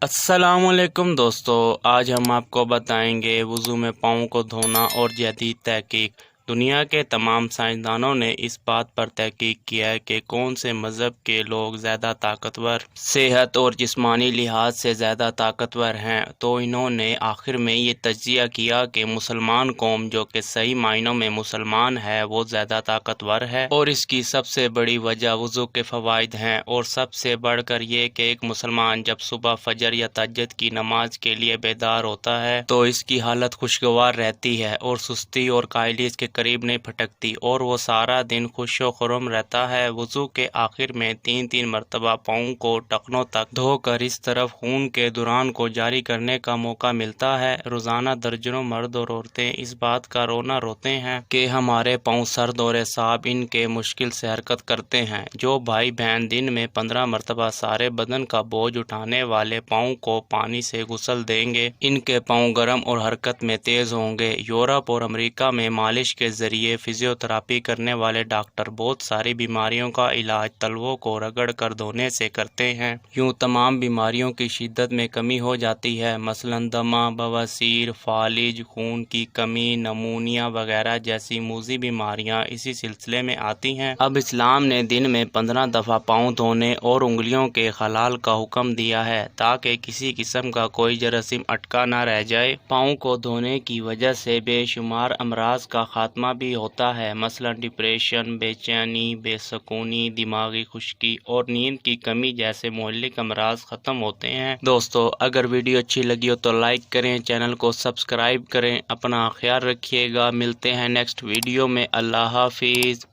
السلام علیکم دوستو، آج ہم آپ کو بتائیں گے وضو میں پاؤں کو دھونا اور جدید تحقیق۔ دنیا کے تمام سائنسدانوں نے اس بات پر تحقیق کیا ہے کہ کون سے مذہب کے لوگ زیادہ طاقتور، صحت اور جسمانی لحاظ سے زیادہ طاقتور ہیں، تو انہوں نے آخر میں یہ تجزیہ کیا کہ مسلمان قوم، جو کہ صحیح معنوں میں مسلمان ہے، وہ زیادہ طاقتور ہے، اور اس کی سب سے بڑی وجہ وضو کے فوائد ہیں۔ اور سب سے بڑھ کر یہ کہ ایک مسلمان جب صبح فجر یا تہجد کی نماز کے لیے بیدار ہوتا ہے تو اس کی حالت خوشگوار رہتی ہے اور سستی اور کائلی اس کے قریب نہیں پھٹکتی، اور وہ سارا دن خوش و خرم رہتا ہے۔ وضو کے آخر میں تین مرتبہ پاؤں کو ٹخنوں تک دھو کر اس طرف خون کے دوران کو جاری کرنے کا موقع ملتا ہے۔ روزانہ درجنوں مرد اور عورتیں اس بات کا رونا روتے ہیں کہ ہمارے پاؤں سرد اور صعب ان کے مشکل سے حرکت کرتے ہیں۔ جو بھائی بہن دن میں 15 مرتبہ سارے بدن کا بوجھ اٹھانے والے پاؤں کو پانی سے غسل دیں گے، ان کے پاؤں گرم اور حرکت میں تیز ہوں گے۔ یورپ اور امریکہ میں مالش کے ذریعے فزیو تھراپی کرنے والے ڈاکٹر بہت ساری بیماریوں کا علاج تلووں کو رگڑ کر دھونے سے کرتے ہیں۔ یوں تمام بیماریوں کی شدت میں کمی ہو جاتی ہے، مثلاً دمہ، بواسیر، فالج، خون کی کمی، نمونیا وغیرہ جیسی موذی بیماریاں اسی سلسلے میں آتی ہیں۔ اب اسلام نے دن میں 15 دفعہ پاؤں دھونے اور انگلیوں کے خلال کا حکم دیا ہے تاکہ کسی قسم کا کوئی جراثیم اٹکا نہ رہ جائے۔ پاؤں کو دھونے کی وجہ سے بے شمار امراض کا خاتمہ بھی ہوتا ہے، مثلاً ڈپریشن، بے چینی، بے سکونی، دماغی خشکی اور نیند کی کمی جیسے مہلک امراض ختم ہوتے ہیں۔ دوستو، اگر ویڈیو اچھی لگی ہو تو لائک کریں، چینل کو سبسکرائب کریں، اپنا خیال رکھیے گا۔ ملتے ہیں نیکسٹ ویڈیو میں۔ اللہ حافظ۔